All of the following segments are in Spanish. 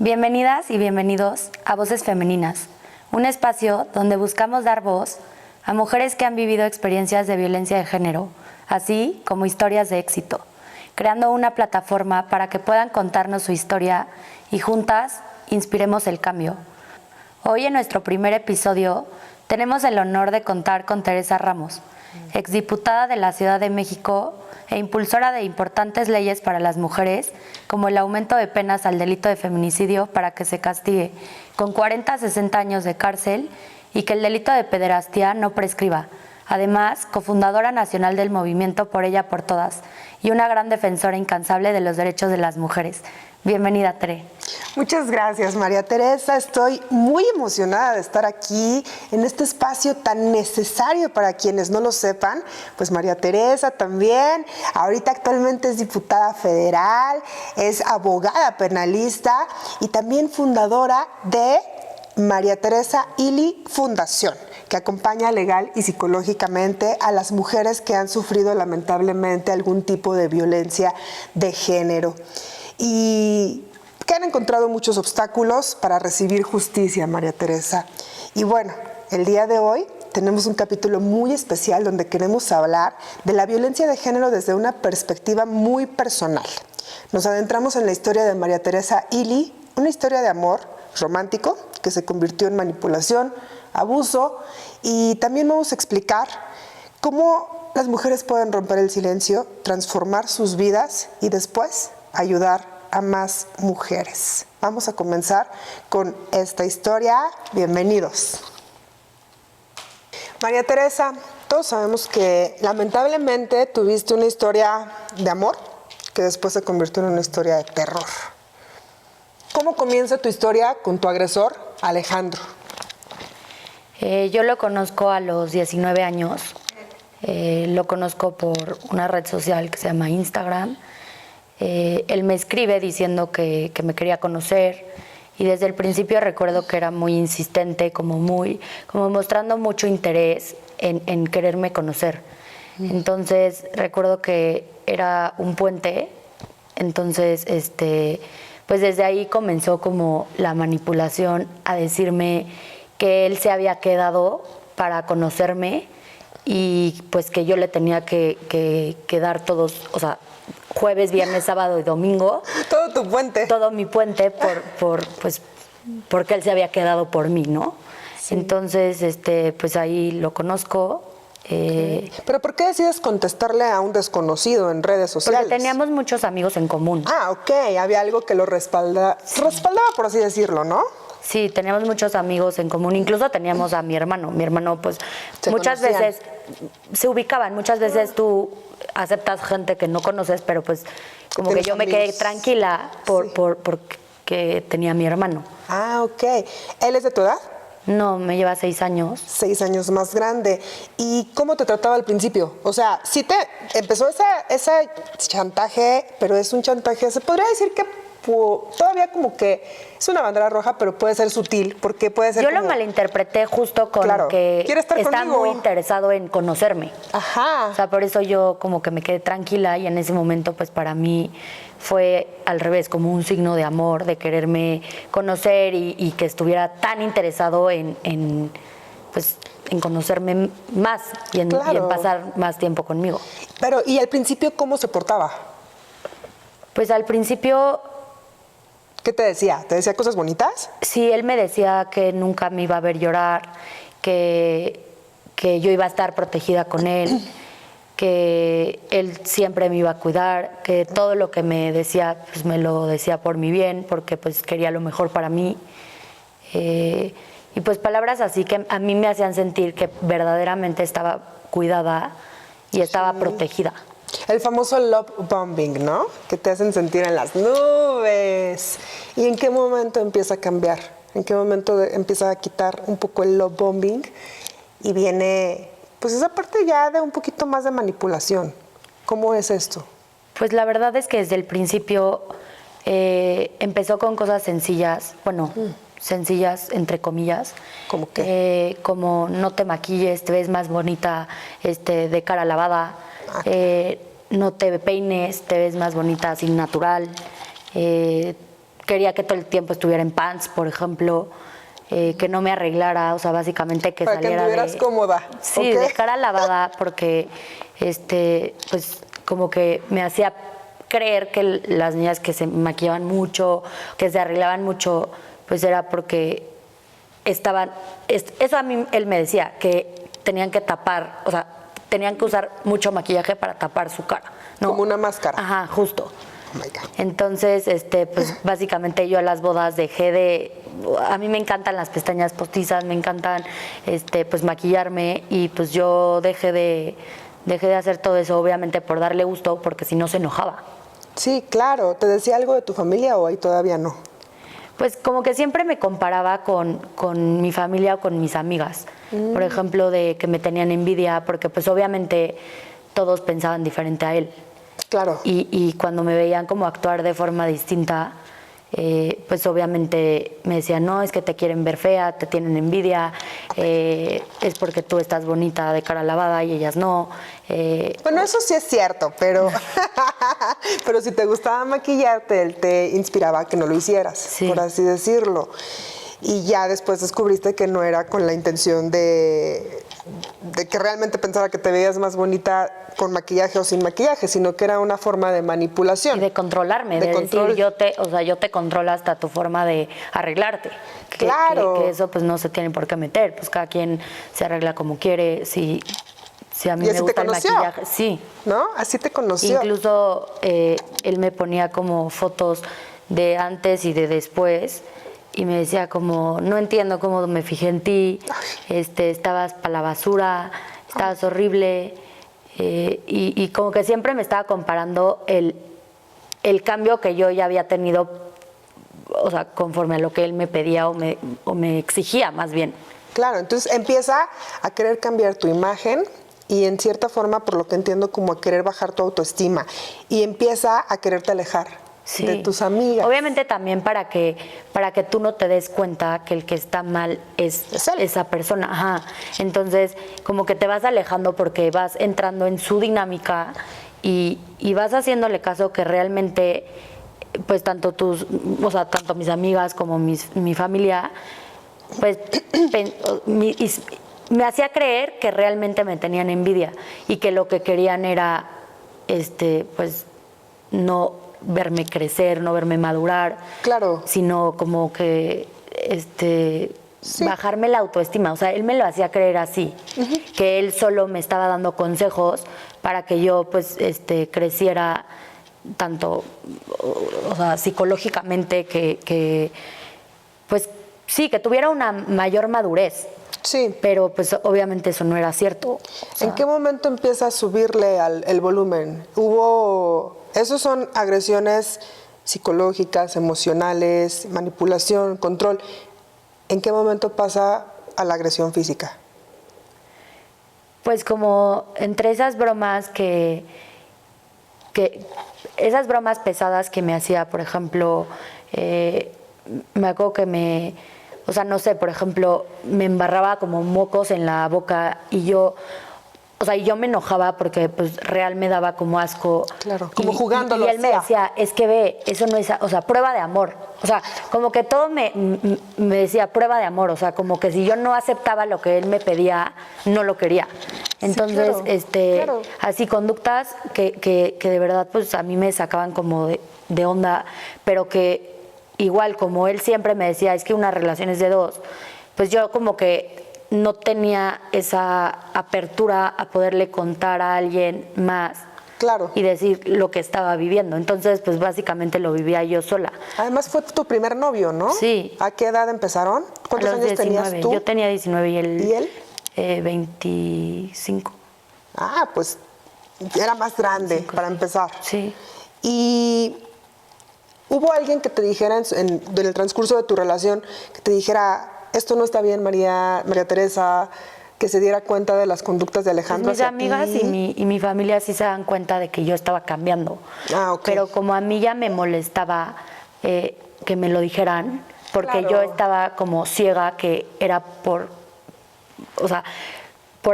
Bienvenidas y bienvenidos a Voces Femeninas, un espacio donde buscamos dar voz a mujeres que han vivido experiencias de violencia de género, así como historias de éxito, creando una plataforma para que puedan contarnos su historia y juntas inspiremos el cambio. Hoy en nuestro primer episodio tenemos el honor de contar con Teresa Ramos, exdiputada de la Ciudad de México e impulsora de importantes leyes para las mujeres, como el aumento de penas al delito de feminicidio para que se castigue con 40 a 60 años de cárcel y que el delito de pederastía no prescriba. Además, cofundadora nacional del movimiento Por Ella por Todas y una gran defensora incansable de los derechos de las mujeres. Bienvenida, Tere. Muchas gracias, María Teresa. Estoy muy emocionada de estar aquí en este espacio tan necesario para quienes no lo sepan. Pues María Teresa también, ahorita actualmente es diputada federal, es abogada penalista y también fundadora de María Teresa Ili Fundación, que acompaña legal y psicológicamente a las mujeres que han sufrido lamentablemente algún tipo de violencia de género y que han encontrado muchos obstáculos para recibir justicia, María Teresa. Y bueno, el día de hoy tenemos un capítulo muy especial donde queremos hablar de la violencia de género desde una perspectiva muy personal. Nos adentramos en la historia de María Teresa Ili, una historia de amor romántico que se convirtió en manipulación, abuso, y también vamos a explicar cómo las mujeres pueden romper el silencio, transformar sus vidas y después ayudar a más mujeres. Vamos a comenzar con esta historia. Bienvenidos. María Teresa, todos sabemos que lamentablemente tuviste una historia de amor que después se convirtió en una historia de terror. ¿Cómo comienza tu historia con tu agresor, Alejandro? Yo lo conozco a los 19 años. Lo conozco por una red social que se llama Instagram. Él me escribe diciendo que me quería conocer y desde el principio recuerdo que era muy insistente, como mostrando mucho interés en quererme conocer. Entonces recuerdo que era un puente, entonces pues desde ahí comenzó como la manipulación a decirme que él se había quedado para conocerme y pues que yo le tenía que dar todos, o sea, jueves, viernes, sábado y domingo. Todo tu puente. Todo mi puente porque él se había quedado por mí, ¿no? Sí. Entonces, pues ahí lo conozco. ¿Pero por qué decides contestarle a un desconocido en redes sociales? Porque teníamos muchos amigos en común. Ah, ok. Había algo que lo respaldaba, por así decirlo, ¿no? Sí, teníamos muchos amigos en común. Incluso teníamos a mi hermano. Mi hermano, pues, muchas veces se ubicaban. Muchas veces tú aceptas gente que no conoces, pero pues como que yo me quedé tranquila porque tenía a mi hermano. Ah, ok. ¿Él es de tu edad? No, me lleva 6 años. 6 años más grande. ¿Y cómo te trataba al principio? O sea, sí te empezó ese chantaje, pero es un chantaje, se podría decir que todavía como que es una bandera roja, pero puede ser sutil, porque puede ser. Yo lo malinterpreté justo con que está muy interesado en conocerme. Ajá. O sea, por eso yo como que me quedé tranquila y en ese momento pues para mí fue al revés, como un signo de amor, de quererme conocer y que estuviera tan interesado en conocerme más y en pasar más tiempo conmigo. Pero, ¿y al principio cómo se portaba? Pues al principio... ¿Qué te decía? ¿Te decía cosas bonitas? Sí, él me decía que nunca me iba a ver llorar, que yo iba a estar protegida con él, que él siempre me iba a cuidar, que todo lo que me decía, pues me lo decía por mi bien, porque pues quería lo mejor para mí. Y pues palabras así que a mí me hacían sentir que verdaderamente estaba cuidada y estaba protegida. El famoso love bombing, ¿no? Que te hacen sentir en las nubes. ¿Y en qué momento empieza a cambiar? ¿En qué momento empieza a quitar un poco el love bombing? Y viene, pues esa parte ya de un poquito más de manipulación. ¿Cómo es esto? Pues la verdad es que desde el principio empezó con cosas sencillas, sencillas entre comillas. ¿Cómo qué? Como no te maquilles, te ves más bonita de cara lavada. No te peines, te ves más bonita así natural, quería que todo el tiempo estuviera en pants, por ejemplo, que no me arreglara, o sea, básicamente que para saliera que anduvieras cómoda. Sí, ¿ok? de cara lavada, porque pues como que me hacía creer que las niñas que se maquillaban mucho, que se arreglaban mucho, pues era porque estaban, eso a mí él me decía, que tenían que tapar, o sea, tenían que usar mucho maquillaje para tapar su cara, ¿no? Como una máscara. Ajá, justo. Oh my God. Entonces, pues básicamente yo a las bodas dejé de, a mí me encantan las pestañas postizas, me encantan, pues maquillarme, y pues yo dejé de hacer todo eso, obviamente por darle gusto, porque si no se enojaba. Sí, claro. ¿Te decía algo de tu familia o ahí todavía no? Pues como que siempre me comparaba con mi familia o con mis amigas. Por ejemplo, de que me tenían envidia, porque pues obviamente todos pensaban diferente a él. Claro. Y cuando me veían como actuar de forma distinta, pues obviamente me decían, no, es que te quieren ver fea, te tienen envidia, es porque tú estás bonita de cara lavada y ellas no. Bueno, eso sí es cierto, pero, pero si te gustaba maquillarte, él te inspiraba a que no lo hicieras, Sí. por así decirlo. Y ya después descubriste que no era con la intención de que realmente pensara que te veías más bonita con maquillaje o sin maquillaje, sino que era una forma de manipulación. Y de controlarme, De de control. decir, yo te controlo hasta tu forma de arreglarte. Claro. Que eso pues no se tiene por qué meter, pues cada quien se arregla como quiere, si a mí Y me así te gusta el conoció. maquillaje, sí. ¿No? Así te conoció. Incluso él me ponía como fotos de antes y de después, y me decía como, no entiendo cómo me fijé en ti, estabas para la basura, estabas horrible, y como que siempre me estaba comparando el cambio que yo ya había tenido, o sea, conforme a lo que él me pedía o me exigía más bien. Claro, entonces empieza a querer cambiar tu imagen y en cierta forma, por lo que entiendo, como a querer bajar tu autoestima y empieza a quererte alejar Sí. de tus amigas. Obviamente también para que tú no te des cuenta que el que está mal Es él. esa persona. Ajá. Entonces, como que te vas alejando porque vas entrando en su dinámica y vas haciéndole caso que realmente, pues tanto mis amigas como mi familia, pues me hacía creer que realmente me tenían envidia y que lo que querían era, pues, no verme crecer, no verme madurar, Claro. sino como que Sí. bajarme la autoestima. O sea, él me lo hacía creer así, que él solo me estaba dando consejos para que yo pues creciera tanto, o sea, psicológicamente, que pues sí, que tuviera una mayor madurez. Sí. Pero pues obviamente eso no era cierto. O sea, ¿En qué momento empieza a subirle el volumen? Esos son agresiones psicológicas, emocionales, manipulación, control. ¿En qué momento pasa a la agresión física? pues como entre esas bromas esas bromas pesadas que me hacía, por ejemplo, me acuerdo que o sea, no sé, por ejemplo, me embarraba como mocos en la boca y yo me enojaba porque pues real me daba como asco. Claro, como jugándolo Y él me hacía. decía, es que ve, eso no es, o sea, prueba de amor. O sea, como que todo me decía prueba de amor, o sea, como que si yo no aceptaba lo que él me pedía, no lo quería. Entonces, claro. así conductas que de verdad pues a mí me sacaban como de onda, pero que igual como él siempre me decía, es que una relación es de dos, pues yo como que no tenía esa apertura a poderle contar a alguien más Claro. y decir lo que estaba viviendo. Entonces, pues básicamente lo vivía yo sola. Además fue tu primer novio, ¿no? Sí. ¿A qué edad empezaron? ¿Cuántos A los años 19. tenías tú? Yo tenía 19 y él, ¿Y él? 25. Ah, pues era más grande para empezar. Sí. Y ¿hubo alguien que te dijera en el transcurso de tu relación, que te dijera, esto no está bien, María Teresa, que se diera cuenta de las conductas de Pues Alejandro mis hacia amigas ti? y mi familia sí se dan cuenta de que yo estaba cambiando. Ah, ok. Pero como a mí ya me molestaba que me lo dijeran, porque Claro. yo estaba como ciega que era por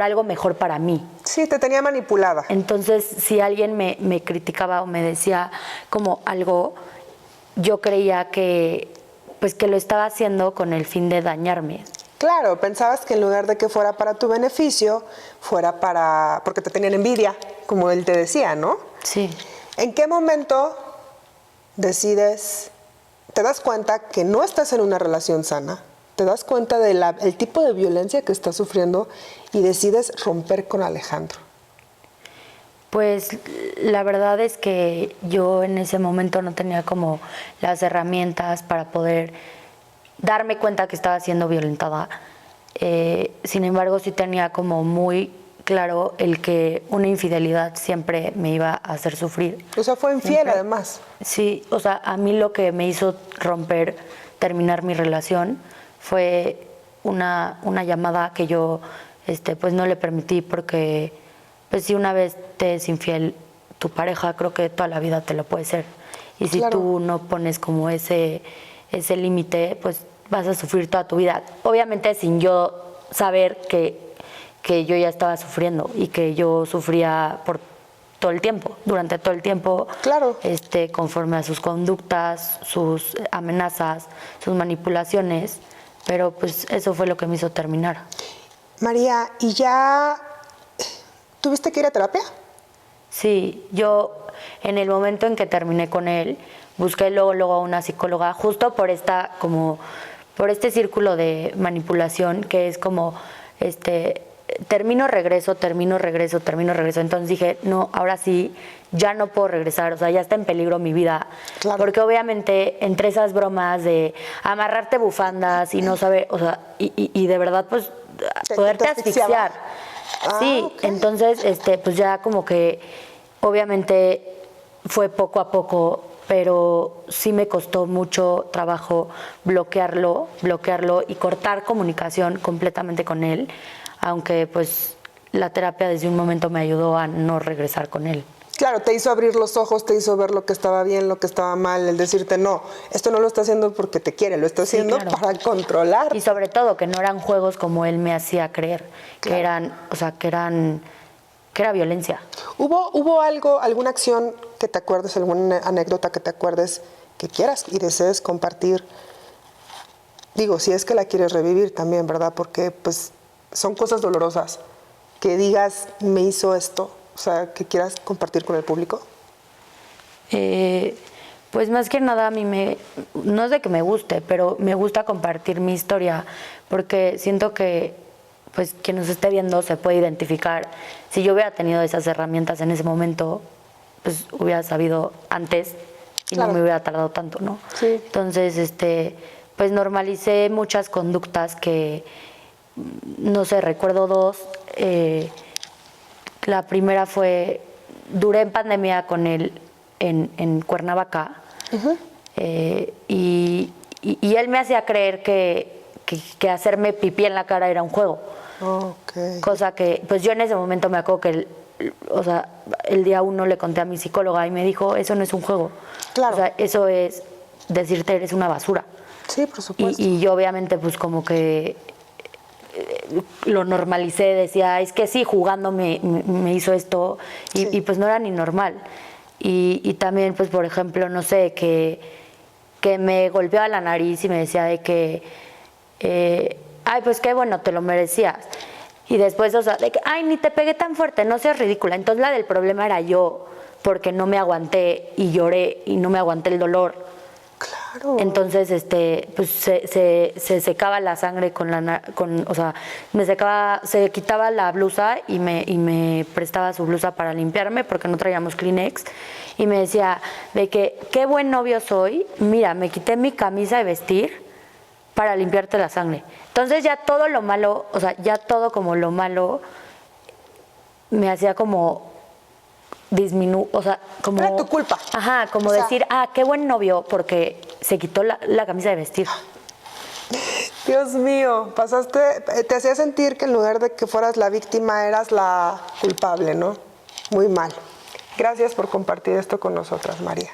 algo mejor para mí. Sí, te tenía manipulada. Entonces, si alguien me criticaba o me decía como algo, yo creía que, pues que lo estaba haciendo con el fin de dañarme. Claro, pensabas que en lugar de que fuera para tu beneficio, fuera para... porque te tenían envidia, como él te decía, ¿no? Sí. ¿En qué momento decides, te das cuenta que no estás en una relación sana? Te das cuenta del tipo de violencia que estás sufriendo y decides romper con Alejandro. Pues la verdad es que yo en ese momento no tenía como las herramientas para poder darme cuenta que estaba siendo violentada. Sin embargo, sí tenía como muy claro el que una infidelidad siempre me iba a hacer sufrir. O sea, fue infiel Siempre. además. Sí, o sea, a mí lo que me hizo romper, terminar mi relación fue una llamada que yo pues no le permití porque pues si una vez te es infiel tu pareja, creo que toda la vida te lo puede ser. Y si Claro. tú no pones como ese límite, pues vas a sufrir toda tu vida. Obviamente sin yo saber que yo ya estaba sufriendo y que yo sufría por todo el tiempo, durante todo el tiempo, Claro. conforme a sus conductas, sus amenazas, sus manipulaciones, pero pues eso fue lo que me hizo terminar. María, ¿y ya tuviste que ir a terapia? Sí, yo en el momento en que terminé con él, busqué luego a una psicóloga, justo por por este círculo de manipulación que es como termino, regreso. Entonces dije, no, ahora sí, ya no puedo regresar, o sea, ya está en peligro mi vida. Claro. Porque obviamente entre esas bromas de amarrarte bufandas y no saber, o sea, y de verdad, pues, poderte asfixiaba. asfixiar. Ah, Sí, ok. entonces, pues ya como que, obviamente, fue poco a poco, pero sí me costó mucho trabajo bloquearlo y cortar comunicación completamente con él, aunque pues la terapia desde un momento me ayudó a no regresar con él. Claro, te hizo abrir los ojos, te hizo ver lo que estaba bien, lo que estaba mal, el decirte, no, esto no lo está haciendo porque te quiere, lo está Sí, haciendo claro. para controlar. Y sobre todo que no eran juegos como él me hacía creer, Claro. que eran, o sea, que era violencia. ¿Hubo algo, alguna acción que te acuerdes, alguna anécdota que te acuerdes que quieras y desees compartir? Digo, si es que la quieres revivir también, ¿verdad? Porque pues son cosas dolorosas. Que digas, me hizo esto, o sea, que quieras compartir con el público. Pues más que nada a mí no es de que me guste, pero me gusta compartir mi historia porque siento que pues quien nos esté viendo se puede identificar. Si yo hubiera tenido esas herramientas en ese momento, pues hubiera sabido antes y Claro. no me hubiera tardado tanto, ¿no? Sí. Entonces, pues normalicé muchas conductas que, no sé, recuerdo dos. La primera fue, duré en pandemia con él en Cuernavaca. Y él me hacía creer que hacerme pipí en la cara era un juego. Ok. Cosa que, pues yo en ese momento me acuerdo que, el día 1 le conté a mi psicóloga y me dijo, eso no es un juego. Claro. O sea, eso es decirte eres una basura. Sí, por supuesto. Y yo obviamente pues como que lo normalicé, decía, es que sí, jugando me hizo esto Sí. y pues no era ni normal. Y también pues por ejemplo, no sé, que me golpeaba la nariz y me decía de que, ay, pues qué bueno, te lo merecías. Y después, o sea, de que, ay, ni te pegué tan fuerte, no seas ridícula. Entonces la del problema era yo, porque no me aguanté y lloré y no me aguanté el dolor. Claro. Entonces, pues se secaba la sangre o sea, se quitaba la blusa y me prestaba su blusa para limpiarme porque no traíamos Kleenex. Y me decía de que, qué buen novio soy, mira, me quité mi camisa de vestir para limpiarte la sangre. Entonces ya todo lo malo, o sea, ya todo como lo malo me hacía como o sea, como... Era tu culpa. Ajá, como O sea, decir, qué buen novio, porque se quitó la camisa de vestir. Dios mío, te hacía sentir que en lugar de que fueras la víctima, eras la culpable, ¿no? Muy mal. Gracias por compartir esto con nosotras, María.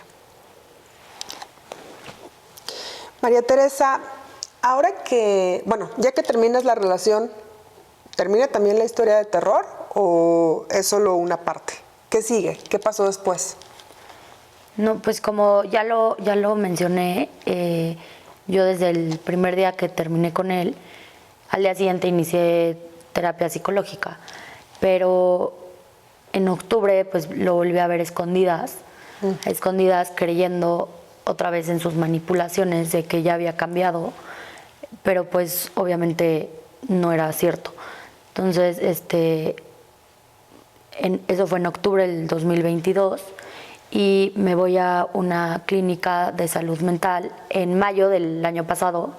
María Teresa, ahora que, bueno, ya que terminas la relación, ¿termina también la historia de terror o es solo una parte? ¿Qué sigue? ¿Qué pasó después? No, pues como ya lo mencioné, yo desde el primer día que terminé con él, al día siguiente inicié terapia psicológica, pero en octubre pues lo volví a ver a escondidas creyendo otra vez en sus manipulaciones de que ya había cambiado, pero pues obviamente no era cierto. Entonces, eso fue en octubre del 2022 y me voy a una clínica de salud mental en mayo del año pasado.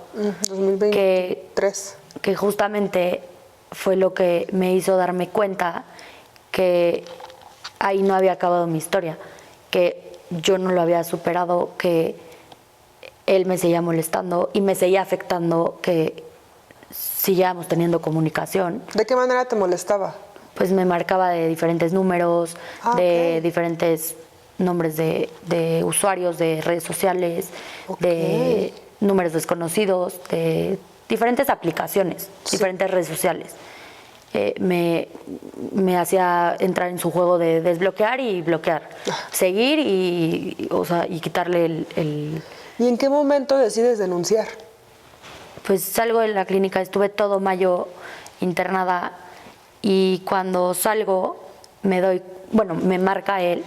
2023. Que justamente fue lo que me hizo darme cuenta que ahí no había acabado mi historia, que yo no lo había superado, que él me seguía molestando y me seguía afectando, que siguiéramos teniendo comunicación. ¿De qué manera te molestaba? Pues me marcaba de diferentes números, de diferentes nombres de usuarios de redes sociales, de números desconocidos, de diferentes aplicaciones, diferentes redes sociales. Me hacía entrar en su juego de desbloquear y bloquear, seguir y quitarle el... ¿Y en qué momento decides denunciar? Pues salgo de la clínica, estuve todo mayo internada y cuando salgo me marca él,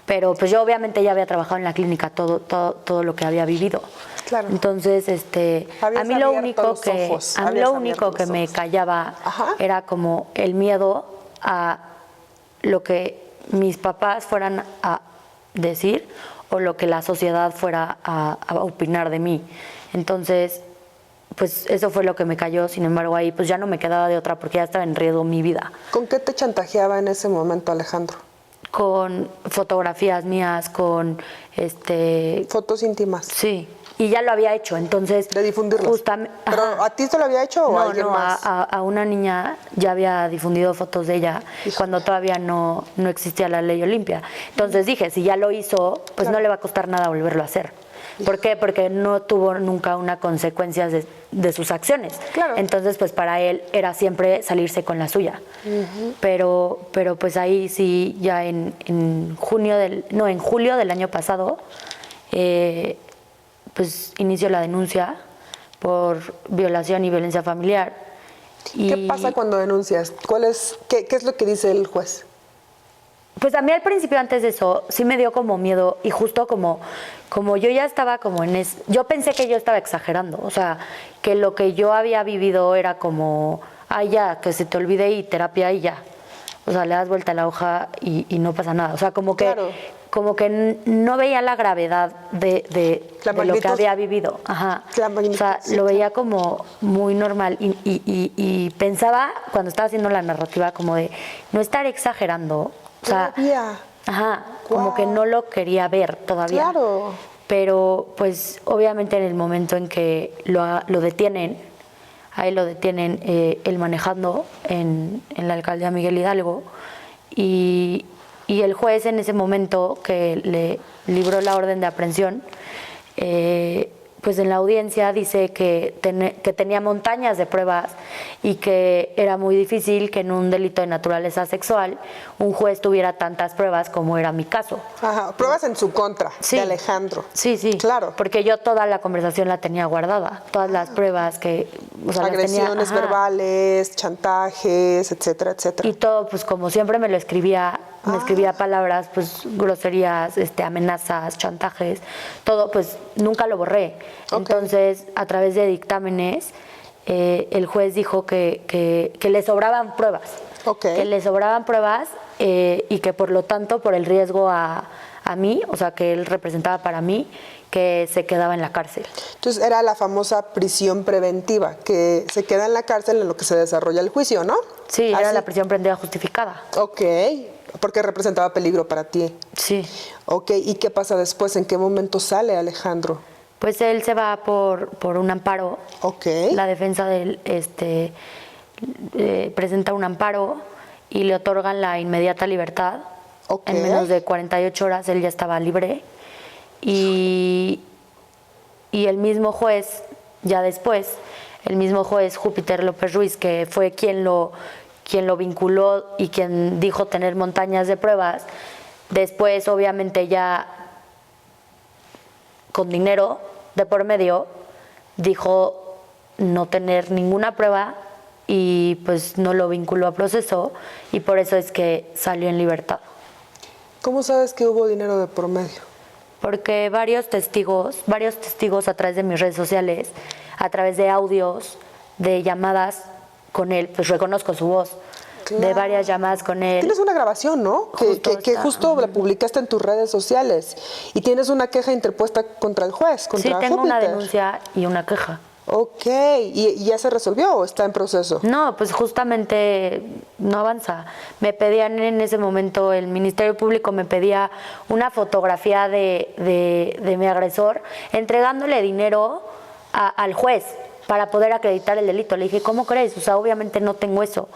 pero pues yo obviamente ya había trabajado en la clínica todo lo que había vivido. Claro. Entonces, a mí lo único que me callaba era como el miedo a lo que mis papás fueran a decir o lo que la sociedad fuera a opinar de mí. Entonces, pues eso fue lo que me cayó. Sin embargo, ahí pues ya no me quedaba de otra porque ya estaba en riesgo mi vida. ¿Con qué te chantajeaba en ese momento, Alejandro? Con fotografías mías, con fotos íntimas. Sí. Y ya lo había hecho, entonces... De difundirlas. ¿Pero a ti te lo había hecho o a alguien más? A una niña ya había difundido fotos de ella cuando todavía no existía la ley Olimpia. Entonces dije, si ya lo hizo, pues no le va a costar nada volverlo a hacer. ¿Por qué? Porque no tuvo nunca una consecuencia de sus acciones. Claro. Entonces, pues para él era siempre salirse con la suya. Pero pues ahí sí, ya en julio del año pasado... pues inicio la denuncia por violación y violencia familiar. ¿Qué pasa cuando denuncias? ¿Qué es lo que dice el juez? Pues a mí al principio, antes de eso, sí me dio como miedo y justo como yo ya estaba como yo pensé que yo estaba exagerando, o sea, que lo que yo había vivido era como, ya, que se te olvide y terapia y ya. O sea, le das vuelta a la hoja y no pasa nada. O sea, como que no veía la gravedad de lo que había vivido. Ajá. O sea, lo veía como muy normal y pensaba, cuando estaba haciendo la narrativa, como de no estar exagerando. O sea, como que no lo quería ver todavía. Claro. Pero, pues, obviamente en el momento en que lo detienen, ahí lo detienen él manejando en la alcaldía Miguel Hidalgo y el juez en ese momento que le libró la orden de aprehensión, pues en la audiencia dice que tenía montañas de pruebas y que era muy difícil que en un delito de naturaleza sexual un juez tuviera tantas pruebas como era mi caso. Pruebas en su contra, de Alejandro. Sí, claro. Porque yo toda la conversación la tenía guardada, todas las pruebas que... O sea, agresiones verbales, chantajes, etcétera, etcétera. Y todo, pues como siempre me escribía palabras, pues groserías, amenazas, chantajes, todo, pues nunca lo borré. Entonces, a través de dictámenes, el juez dijo que le sobraban pruebas. Que le sobraban pruebas y que por lo tanto, por el riesgo a mí, o sea, que él representaba para mí, que se quedaba en la cárcel. Entonces era la famosa prisión preventiva, que se queda en la cárcel en lo que se desarrolla el juicio, ¿no? Sí, era la prisión preventiva justificada. Porque representaba peligro para ti. Sí. ¿Y qué pasa después? ¿En qué momento sale Alejandro? Pues él se va por un amparo. La defensa de él presenta un amparo y le otorgan la inmediata libertad. En menos de 48 horas él ya estaba libre. Y el mismo juez, ya después, el mismo juez Júpiter López Ruiz, que fue quien lo vinculó y quien dijo tener montañas de pruebas, Después, obviamente, ya con dinero de por medio, dijo no tener ninguna prueba y pues no lo vinculó a proceso y por eso es que salió en libertad. ¿Cómo sabes que hubo dinero de por medio? Porque varios testigos a través de mis redes sociales, a través de audios, de llamadas con él, pues reconozco su voz, de varias llamadas con él. Tienes una grabación, ¿no? Que justo la publicaste en tus redes sociales y tienes una queja interpuesta contra el juez, contra Sí, tengo una Júpiter. denuncia y una queja. Ok, ¿y ya se resolvió o está en proceso? No, pues justamente no avanza. Me pedían en ese momento, el Ministerio Público me pedía una fotografía de mi agresor entregándole dinero al juez para poder acreditar el delito. Le dije, ¿cómo crees? O sea, obviamente no tengo eso.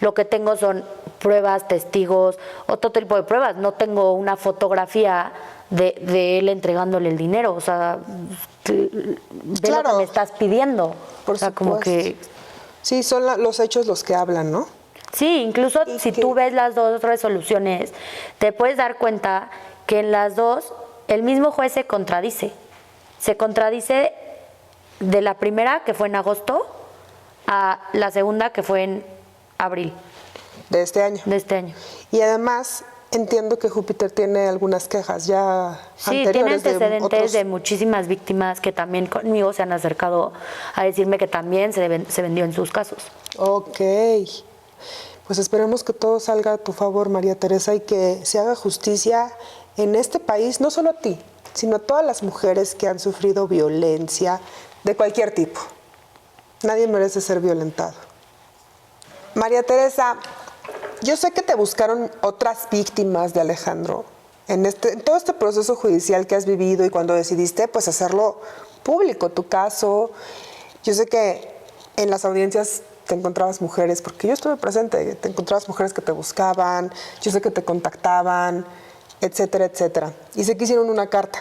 Lo que tengo son pruebas, testigos, otro tipo de pruebas. No tengo una fotografía de él entregándole el dinero. O sea, ve lo que me estás pidiendo. Por o sea, supuesto. como que... Sí, son los hechos los que hablan, ¿no? Sí, incluso si tú ves las dos resoluciones, te puedes dar cuenta que en las dos el mismo juez se contradice. Se contradice de la primera, que fue en agosto, a la segunda, que fue en abril. De este año. De este año. Y además entiendo que Júpiter tiene algunas quejas ya Sí, anteriores. tiene antecedentes de de muchísimas víctimas que también conmigo se han acercado a decirme que también se vendió en sus casos. Ok. Pues esperemos que todo salga a tu favor, María Teresa, y que se haga justicia en este país, no solo a ti, sino a todas las mujeres que han sufrido violencia de cualquier tipo. Nadie merece ser violentado. María Teresa, yo sé que te buscaron otras víctimas de Alejandro en todo este proceso judicial que has vivido y cuando decidiste pues hacerlo público, tu caso. Yo sé que en las audiencias te encontrabas mujeres, porque yo estuve presente, te encontrabas mujeres que te buscaban, yo sé que te contactaban, etcétera, etcétera. Y sé que hicieron una carta.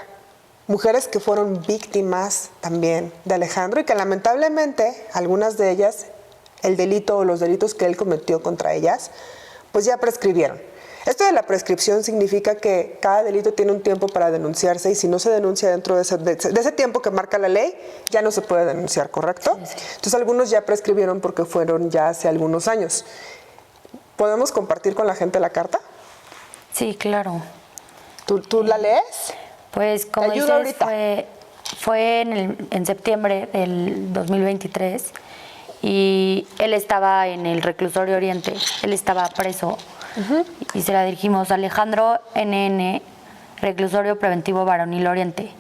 Mujeres que fueron víctimas también de Alejandro y que lamentablemente algunas de ellas, el delito o los delitos que él cometió contra ellas, pues ya prescribieron. Esto de la prescripción significa que cada delito tiene un tiempo para denunciarse y si no se denuncia dentro de ese tiempo que marca la ley, ya no se puede denunciar, ¿correcto? Sí, sí. Entonces algunos ya prescribieron porque fueron ya hace algunos años. ¿Podemos compartir con la gente la carta? Sí, claro. ¿Tú la lees? Pues como dices, fue en septiembre del 2023 y él estaba en el reclusorio Oriente, él estaba preso. Y se la dirigimos a Alejandro NN, Reclusorio Preventivo Varonil Oriente.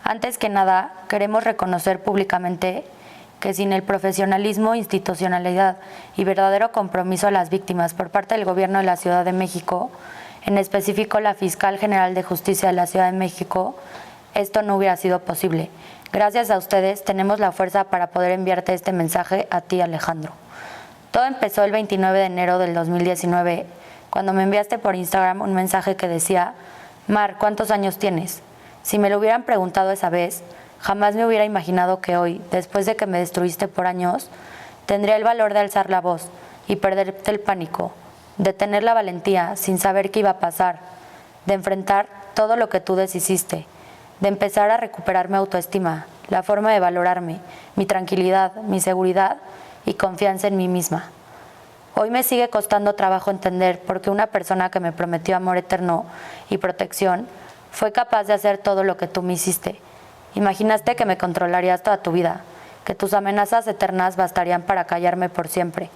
Antes que nada, queremos reconocer públicamente que sin el profesionalismo, institucionalidad y verdadero compromiso a las víctimas por parte del Gobierno de la Ciudad de México, en específico la Fiscal General de Justicia de la Ciudad de México, esto no hubiera sido posible. Gracias a ustedes tenemos la fuerza para poder enviarte este mensaje a ti, Alejandro. Todo empezó el 29 de enero del 2019, cuando me enviaste por Instagram un mensaje que decía: Mar, ¿cuántos años tienes? Si me lo hubieran preguntado esa vez, jamás me hubiera imaginado que hoy, después de que me destruiste por años, tendría el valor de alzar la voz y perderte el pánico, de tener la valentía sin saber qué iba a pasar, de enfrentar todo lo que tú deshiciste, de empezar a recuperar mi autoestima, la forma de valorarme, mi tranquilidad, mi seguridad y confianza en mí misma. Hoy me sigue costando trabajo entender por qué una persona que me prometió amor eterno y protección fue capaz de hacer todo lo que tú me hiciste. Imaginaste que me controlarías toda tu vida, que tus amenazas eternas bastarían para callarme por siempre,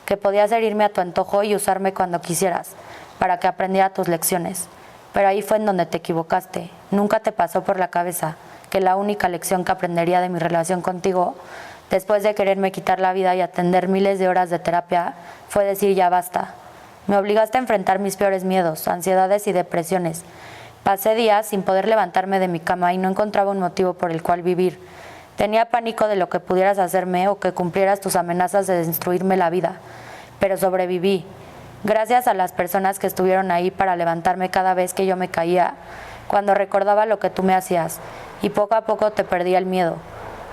que podías herirme a tu antojo y usarme cuando quisieras, para que aprendiera tus lecciones. Pero ahí fue en donde te equivocaste. Nunca te pasó por la cabeza que la única lección que aprendería de mi relación contigo, después de quererme quitar la vida y atender miles de horas de terapia, fue decir ya basta. Me obligaste a enfrentar mis peores miedos, ansiedades y depresiones. Pasé días sin poder levantarme de mi cama y no encontraba un motivo por el cual vivir. Tenía pánico de lo que pudieras hacerme o que cumplieras tus amenazas de destruirme la vida. Pero sobreviví. Gracias a las personas que estuvieron ahí para levantarme cada vez que yo me caía, cuando recordaba lo que tú me hacías, y poco a poco te perdí el miedo.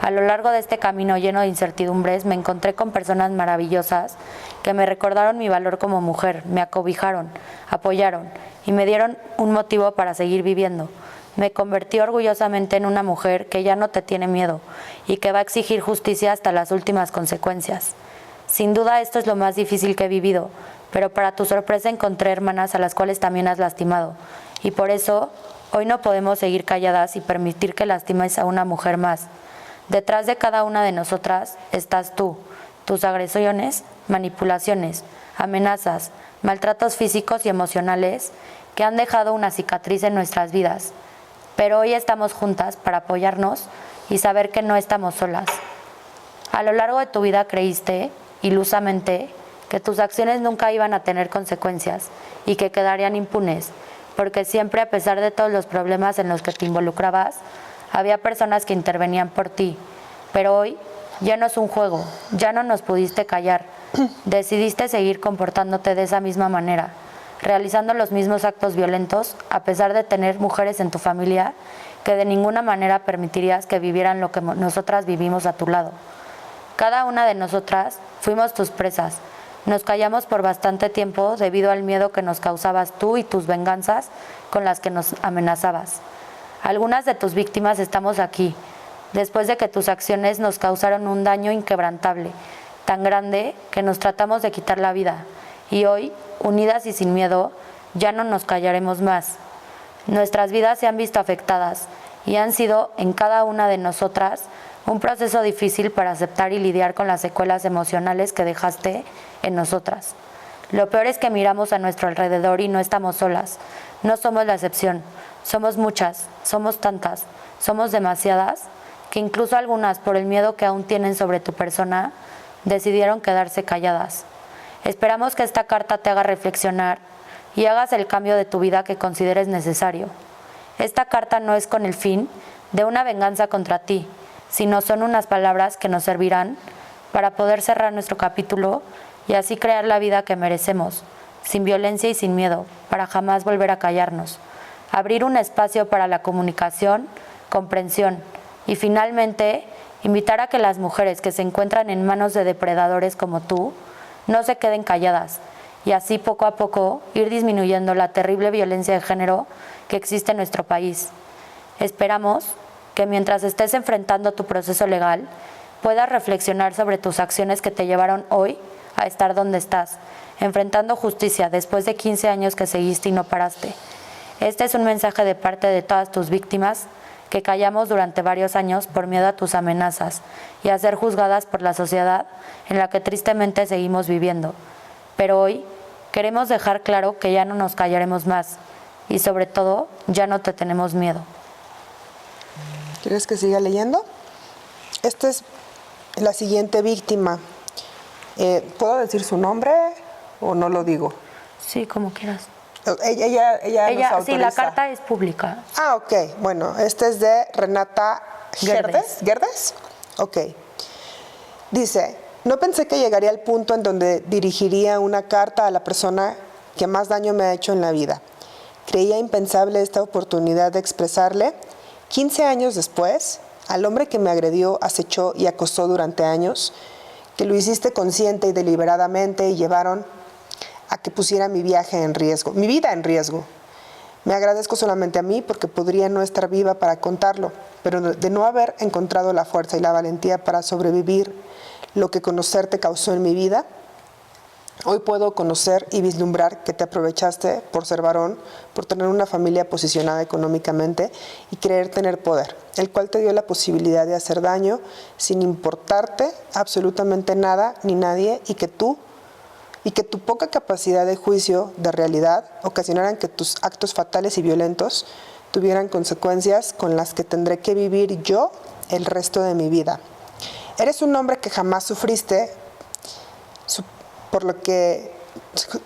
A lo largo de este camino lleno de incertidumbres me encontré con personas maravillosas que me recordaron mi valor como mujer, me acobijaron, apoyaron y me dieron un motivo para seguir viviendo. Me convertí orgullosamente en una mujer que ya no te tiene miedo y que va a exigir justicia hasta las últimas consecuencias. Sin duda esto es lo más difícil que he vivido, pero para tu sorpresa encontré hermanas a las cuales también has lastimado. Y por eso, hoy no podemos seguir calladas y permitir que lastimes a una mujer más. Detrás de cada una de nosotras estás tú, tus agresiones, manipulaciones, amenazas, maltratos físicos y emocionales que han dejado una cicatriz en nuestras vidas. Pero hoy estamos juntas para apoyarnos y saber que no estamos solas. A lo largo de tu vida creíste, ilusamente, que tus acciones nunca iban a tener consecuencias y que quedarían impunes, porque siempre, a pesar de todos los problemas en los que te involucrabas, había personas que intervenían por ti. Pero hoy ya no es un juego, ya no nos pudiste callar. Decidiste seguir comportándote de esa misma manera, realizando los mismos actos violentos, a pesar de tener mujeres en tu familia que de ninguna manera permitirías que vivieran lo que nosotras vivimos a tu lado. Cada una de nosotras fuimos tus presas. Nos callamos por bastante tiempo debido al miedo que nos causabas tú y tus venganzas con las que nos amenazabas. Algunas de tus víctimas estamos aquí, después de que tus acciones nos causaron un daño inquebrantable, tan grande que nos tratamos de quitar la vida. Y hoy, unidas y sin miedo, ya no nos callaremos más. Nuestras vidas se han visto afectadas y han sido, en cada una de nosotras, un proceso difícil para aceptar y lidiar con las secuelas emocionales que dejaste en nosotras. Lo peor es que miramos a nuestro alrededor y no estamos solas. No somos la excepción. Somos muchas, somos tantas, somos demasiadas, que incluso algunas, por el miedo que aún tienen sobre tu persona, decidieron quedarse calladas. Esperamos que esta carta te haga reflexionar y hagas el cambio de tu vida que consideres necesario. Esta carta no es con el fin de una venganza contra ti, sino son unas palabras que nos servirán para poder cerrar nuestro capítulo y así crear la vida que merecemos, sin violencia y sin miedo, para jamás volver a callarnos. Abrir un espacio para la comunicación, comprensión y finalmente invitar a que las mujeres que se encuentran en manos de depredadores como tú no se queden calladas y así poco a poco ir disminuyendo la terrible violencia de género que existe en nuestro país. Esperamos que mientras estés enfrentando tu proceso legal puedas reflexionar sobre tus acciones que te llevaron hoy a estar donde estás, enfrentando justicia después de 15 años que seguiste y no paraste. Este es un mensaje de parte de todas tus víctimas que callamos durante varios años por miedo a tus amenazas y a ser juzgadas por la sociedad en la que tristemente seguimos viviendo. Pero hoy queremos dejar claro que ya no nos callaremos más y sobre todo ya no te tenemos miedo. ¿Quieres que siga leyendo? Esta es la siguiente víctima. ¿Puedo decir su nombre o no lo digo? Sí, como quieras. Ella nos autoriza. Sí, la carta es pública. Ah, ok. Bueno, este es de Renata Gerdes. ¿Gerdes? Ok. Dice, no pensé que llegaría al punto en donde dirigiría una carta a la persona que más daño me ha hecho en la vida. Creía impensable esta oportunidad de expresarle. 15 años después, al hombre que me agredió, acechó y acosó durante años, que lo hiciste consciente y deliberadamente y llevaron a que pusiera mi viaje en riesgo, mi vida en riesgo. Me agradezco solamente a mí porque podría no estar viva para contarlo, pero de no haber encontrado la fuerza y la valentía para sobrevivir lo que conocerte causó en mi vida, hoy puedo conocer y vislumbrar que te aprovechaste por ser varón, por tener una familia posicionada económicamente y creer tener poder, el cual te dio la posibilidad de hacer daño sin importarte absolutamente nada ni nadie y que tu poca capacidad de juicio de realidad ocasionaran que tus actos fatales y violentos tuvieran consecuencias con las que tendré que vivir yo el resto de mi vida. Eres un hombre que jamás sufriste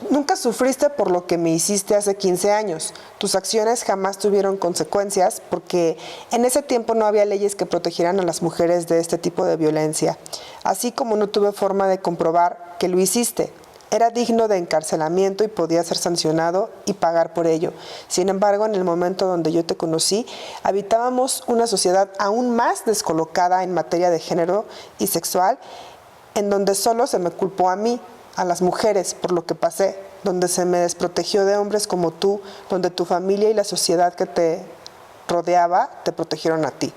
nunca sufriste por lo que me hiciste hace 15 años. Tus acciones jamás tuvieron consecuencias porque en ese tiempo no había leyes que protegieran a las mujeres de este tipo de violencia, así como no tuve forma de comprobar que lo hiciste. Era digno de encarcelamiento y podía ser sancionado y pagar por ello. Sin embargo, en el momento donde yo te conocí, habitábamos una sociedad aún más descolocada en materia de género y sexual, en donde solo se me culpó a mí, a las mujeres, por lo que pasé, donde se me desprotegió de hombres como tú, donde tu familia y la sociedad que te rodeaba te protegieron a ti.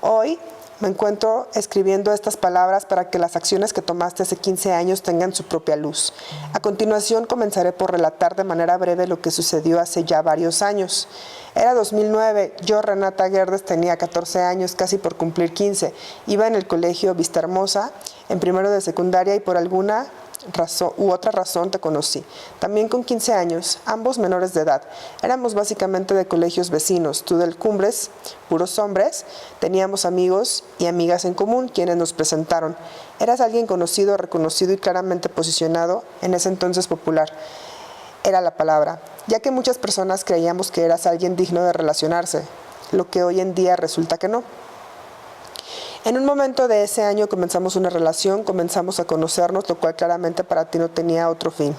Hoy me encuentro escribiendo estas palabras para que las acciones que tomaste hace 15 años tengan su propia luz. A continuación comenzaré por relatar de manera breve lo que sucedió hace ya varios años. Era 2009, yo, Renata Guerdes, tenía 14 años, casi por cumplir 15. Iba en el colegio Vista Hermosa, en primero de secundaria, y por alguna otra razón te conocí. También con 15 años, ambos menores de edad. Éramos básicamente de colegios vecinos. Tú del Cumbres, puros hombres. Teníamos amigos y amigas en común, quienes nos presentaron. Eras alguien conocido, reconocido y claramente posicionado, en ese entonces popular. Era la palabra, ya que muchas personas creíamos que eras alguien digno de relacionarse, lo que hoy en día resulta que no. En un momento de ese año comenzamos una relación, comenzamos a conocernos, lo cual claramente para ti no tenía otro fin.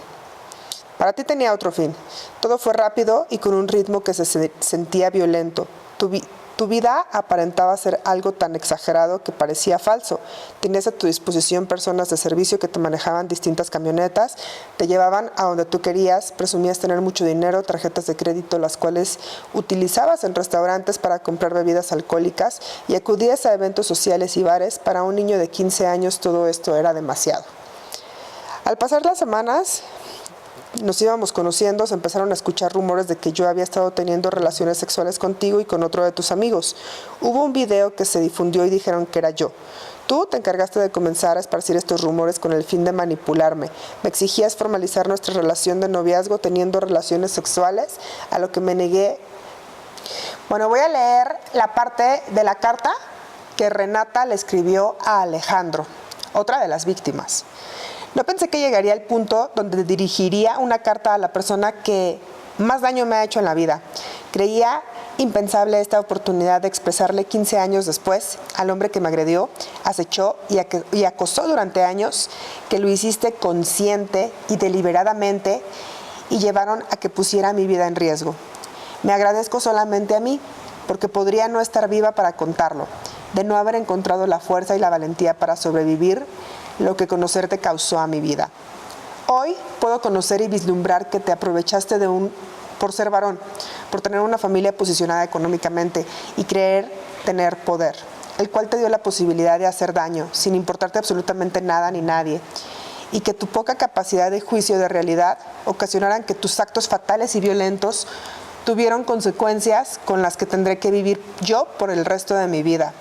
Para ti tenía otro fin. Todo fue rápido y con un ritmo que se sentía violento. Tu vida aparentaba ser algo tan exagerado que parecía falso. Tenías a tu disposición personas de servicio que te manejaban distintas camionetas, te llevaban a donde tú querías, presumías tener mucho dinero, tarjetas de crédito, las cuales utilizabas en restaurantes para comprar bebidas alcohólicas y acudías a eventos sociales y bares. Para un niño de 15 años todo esto era demasiado. Al pasar las semanas, nos íbamos conociendo, se empezaron a escuchar rumores de que yo había estado teniendo relaciones sexuales contigo y con otro de tus amigos. Hubo un video que se difundió y dijeron que era yo. Tú te encargaste de comenzar a esparcir estos rumores con el fin de manipularme. Me exigías formalizar nuestra relación de noviazgo teniendo relaciones sexuales, a lo que me negué. Bueno, voy a leer la parte de la carta que Renata le escribió a Alejandro, otra de las víctimas. No pensé que llegaría al punto donde dirigiría una carta a la persona que más daño me ha hecho en la vida. Creía impensable esta oportunidad de expresarle 15 años después al hombre que me agredió, acechó y acosó durante años, que lo hiciste consciente y deliberadamente y llevaron a que pusiera mi vida en riesgo. Me agradezco solamente a mí, porque podría no estar viva para contarlo, de no haber encontrado la fuerza y la valentía para sobrevivir lo que conocerte causó a mi vida. Hoy puedo conocer y vislumbrar que te aprovechaste por ser varón, por tener una familia posicionada económicamente y creer tener poder, el cual te dio la posibilidad de hacer daño, sin importarte absolutamente nada ni nadie, y que tu poca capacidad de juicio de realidad ocasionaran que tus actos fatales y violentos tuvieron consecuencias con las que tendré que vivir yo por el resto de mi vida.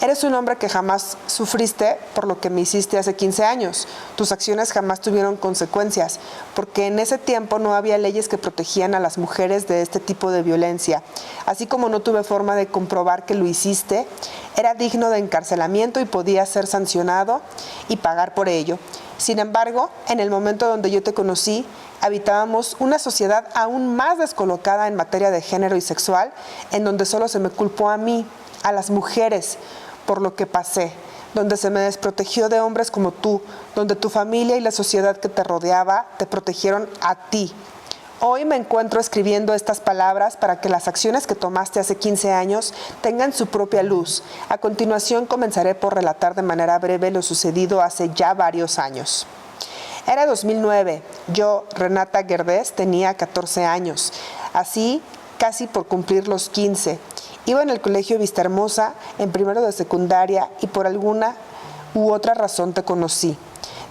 Eres un hombre que jamás sufriste por lo que me hiciste hace 15 años. Tus acciones jamás tuvieron consecuencias, porque en ese tiempo no había leyes que protegían a las mujeres de este tipo de violencia. Así como no tuve forma de comprobar que lo hiciste, era digno de encarcelamiento y podía ser sancionado y pagar por ello. Sin embargo, en el momento donde yo te conocí, habitábamos una sociedad aún más descolocada en materia de género y sexual, en donde solo se me culpó a mí, a las mujeres, por lo que pasé, donde se me desprotegió de hombres como tú, donde tu familia y la sociedad que te rodeaba te protegieron a ti. Hoy me encuentro escribiendo estas palabras para que las acciones que tomaste hace 15 años tengan su propia luz. A continuación comenzaré por relatar de manera breve lo sucedido hace ya varios años. Era 2009, yo, Renata Guerdes, tenía 14 años, así casi por cumplir los 15. Iba en el colegio Vista Hermosa, en primero de secundaria, y por alguna u otra razón te conocí.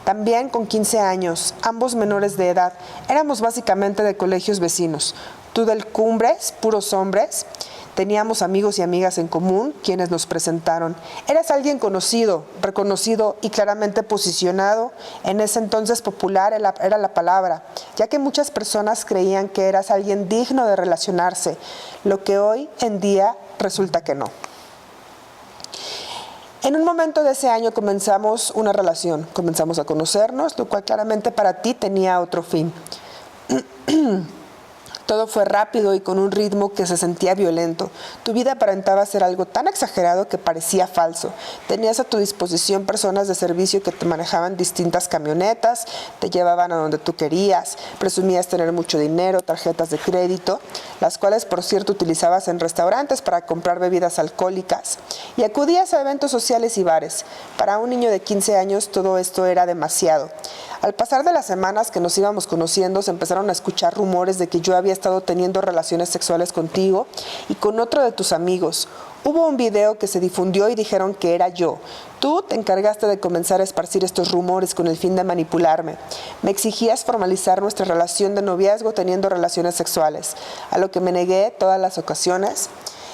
También con 15 años, ambos menores de edad, éramos básicamente de colegios vecinos. Tú del Cumbres, puros hombres. Teníamos amigos y amigas en común, quienes nos presentaron. Eras alguien conocido, reconocido y claramente posicionado. En ese entonces popular era la palabra, ya que muchas personas creían que eras alguien digno de relacionarse, lo que hoy en día resulta que no. En un momento de ese año comenzamos una relación, comenzamos a conocernos, lo cual claramente para ti tenía otro fin. Todo fue rápido y con un ritmo que se sentía violento. Tu vida aparentaba ser algo tan exagerado que parecía falso. Tenías a tu disposición personas de servicio que te manejaban distintas camionetas, te llevaban a donde tú querías, presumías tener mucho dinero, tarjetas de crédito, las cuales por cierto utilizabas en restaurantes para comprar bebidas alcohólicas, y acudías a eventos sociales y bares. Para un niño de 15 años todo esto era demasiado. Al pasar de las semanas que nos íbamos conociendo, se empezaron a escuchar rumores de que yo había estado teniendo relaciones sexuales contigo y con otro de tus amigos. Hubo un video que se difundió y dijeron que era yo. Tú te encargaste de comenzar a esparcir estos rumores con el fin de manipularme. Me exigías formalizar nuestra relación de noviazgo teniendo relaciones sexuales, a lo que me negué todas las ocasiones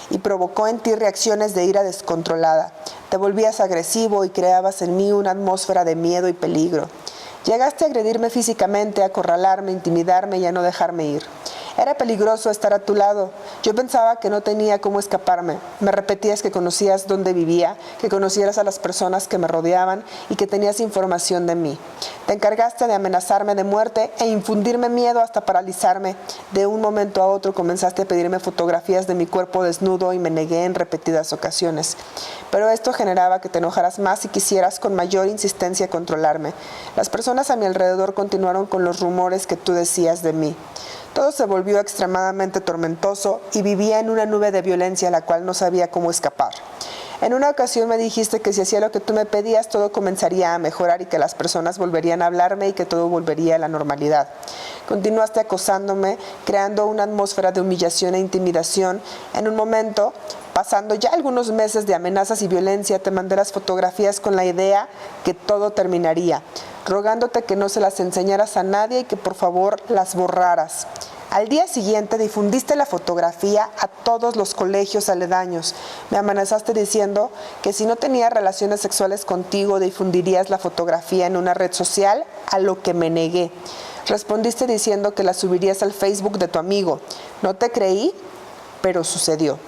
y provocó en ti reacciones de ira descontrolada. Te volvías agresivo y creabas en mí una atmósfera de miedo y peligro. Llegaste a agredirme físicamente, a acorralarme, intimidarme y a no dejarme ir. Era peligroso estar a tu lado. Yo pensaba que no tenía cómo escaparme. Me repetías que conocías dónde vivía, que conocieras a las personas que me rodeaban y que tenías información de mí. Te encargaste de amenazarme de muerte e infundirme miedo hasta paralizarme. De un momento a otro comenzaste a pedirme fotografías de mi cuerpo desnudo y me negué en repetidas ocasiones. Pero esto generaba que te enojaras más y quisieras con mayor insistencia controlarme. Las personas a mi alrededor continuaron con los rumores que tú decías de mí. Todo se volvió extremadamente tormentoso y vivía en una nube de violencia a la cual no sabía cómo escapar. En una ocasión me dijiste que si hacía lo que tú me pedías, todo comenzaría a mejorar y que las personas volverían a hablarme y que todo volvería a la normalidad. Continuaste acosándome, creando una atmósfera de humillación e intimidación. En un momento, pasando ya algunos meses de amenazas y violencia, te mandé las fotografías con la idea que todo terminaría, rogándote que no se las enseñaras a nadie y que por favor las borraras. Al día siguiente difundiste la fotografía a todos los colegios aledaños. Me amenazaste diciendo que si no tenía relaciones sexuales contigo difundirías la fotografía en una red social, a lo que me negué. Respondiste diciendo que la subirías al Facebook de tu amigo. No te creí, pero sucedió.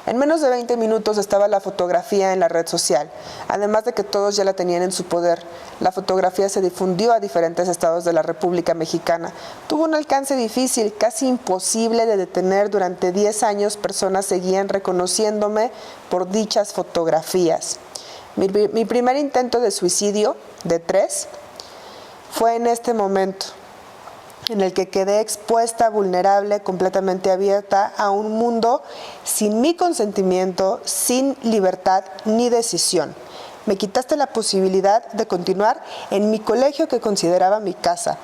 En menos de 20 minutos estaba la fotografía en la red social, además de que todos ya la tenían en su poder. La fotografía se difundió a diferentes estados de la República Mexicana. Tuvo un alcance difícil, casi imposible de detener. Durante 10 años personas seguían reconociéndome por dichas fotografías. Mi primer intento de suicidio, de 3, fue en este momento, en el que quedé expuesta, vulnerable, completamente abierta a un mundo sin mi consentimiento, sin libertad ni decisión. Me quitaste la posibilidad de continuar en mi colegio que consideraba mi casa,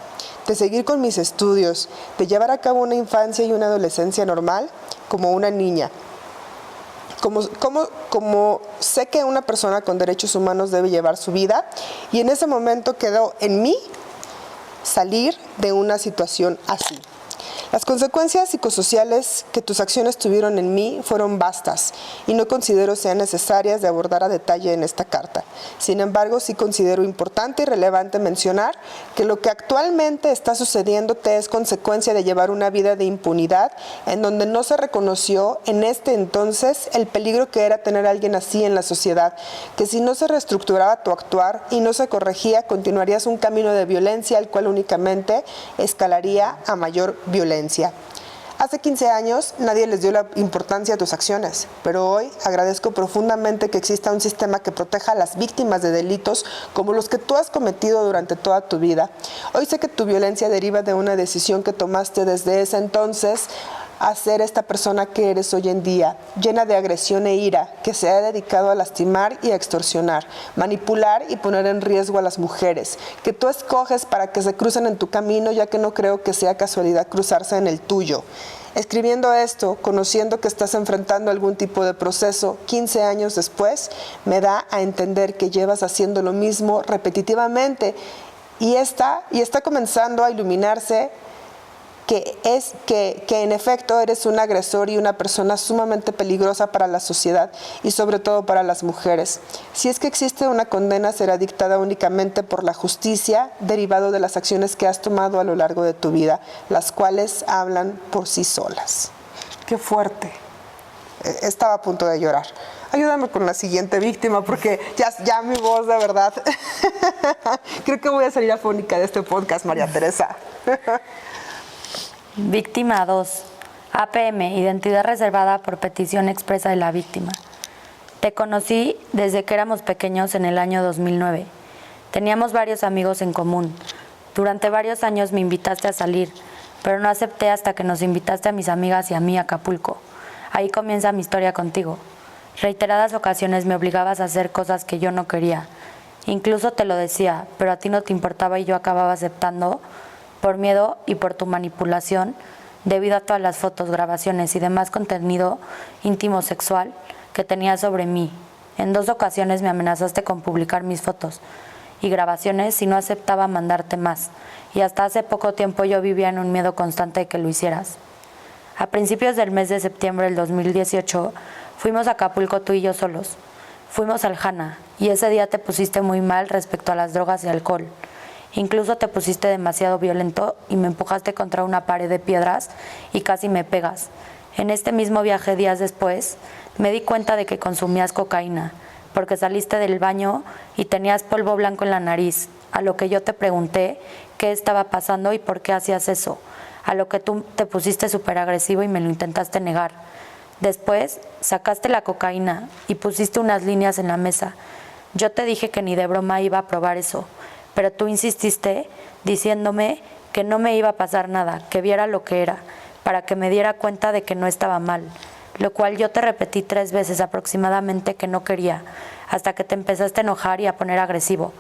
de seguir con mis estudios, de llevar a cabo una infancia y una adolescencia normal como una niña. Como sé que una persona con derechos humanos debe llevar su vida, y en ese momento quedó en mí salir de una situación así. Las consecuencias psicosociales que tus acciones tuvieron en mí fueron vastas y no considero sean necesarias de abordar a detalle en esta carta. Sin embargo, sí considero importante y relevante mencionar que lo que actualmente está sucediendo te es consecuencia de llevar una vida de impunidad en donde no se reconoció en este entonces el peligro que era tener a alguien así en la sociedad, que si no se reestructuraba tu actuar y no se corregía, continuarías un camino de violencia el cual únicamente escalaría a mayor violencia. Hace 15 años nadie les dio la importancia a tus acciones, pero hoy agradezco profundamente que exista un sistema que proteja a las víctimas de delitos como los que tú has cometido durante toda tu vida. Hoy sé que tu violencia deriva de una decisión que tomaste desde ese entonces a ser esta persona que eres hoy en día, llena de agresión e ira, que se ha dedicado a lastimar y a extorsionar, manipular y poner en riesgo a las mujeres, que tú escoges para que se crucen en tu camino, ya que no creo que sea casualidad cruzarse en el tuyo. Escribiendo esto, conociendo que estás enfrentando algún tipo de proceso 15 años después, me da a entender que llevas haciendo lo mismo repetitivamente y está comenzando a iluminarse que en efecto eres un agresor y una persona sumamente peligrosa para la sociedad y sobre todo para las mujeres. Si es que existe una condena, será dictada únicamente por la justicia, derivado de las acciones que has tomado a lo largo de tu vida, las cuales hablan por sí solas. ¡Qué fuerte! Estaba a punto de llorar. Ayúdame con la siguiente víctima, porque ya mi voz, de verdad. Creo que voy a salir afónica de este podcast, María Teresa. Víctima 2. APM, identidad reservada por petición expresa de la víctima. Te conocí desde que éramos pequeños en el año 2009. Teníamos varios amigos en común. Durante varios años me invitaste a salir, pero no acepté hasta que nos invitaste a mis amigas y a mí a Acapulco. Ahí comienza mi historia contigo. Reiteradas ocasiones me obligabas a hacer cosas que yo no quería. Incluso te lo decía, pero a ti no te importaba y yo acababa aceptando por miedo y por tu manipulación, debido a todas las fotos, grabaciones y demás contenido íntimo sexual que tenías sobre mí. En 2 ocasiones me amenazaste con publicar mis fotos y grabaciones si no aceptaba mandarte más, y hasta hace poco tiempo yo vivía en un miedo constante de que lo hicieras. A principios del mes de septiembre del 2018 fuimos a Acapulco tú y yo solos. Fuimos al Jana y ese día te pusiste muy mal respecto a las drogas y alcohol. Incluso te pusiste demasiado violento y me empujaste contra una pared de piedras y casi me pegas. En este mismo viaje, días después, me di cuenta de que consumías cocaína, porque saliste del baño y tenías polvo blanco en la nariz, a lo que yo te pregunté qué estaba pasando y por qué hacías eso, a lo que tú te pusiste súper agresivo y me lo intentaste negar. Después, sacaste la cocaína y pusiste unas líneas en la mesa. Yo te dije que ni de broma iba a probar eso, pero tú insististe diciéndome que no me iba a pasar nada, que viera lo que era, para que me diera cuenta de que no estaba mal, lo cual yo te repetí 3 veces aproximadamente que no quería, hasta que te empezaste a enojar y a poner agresivo.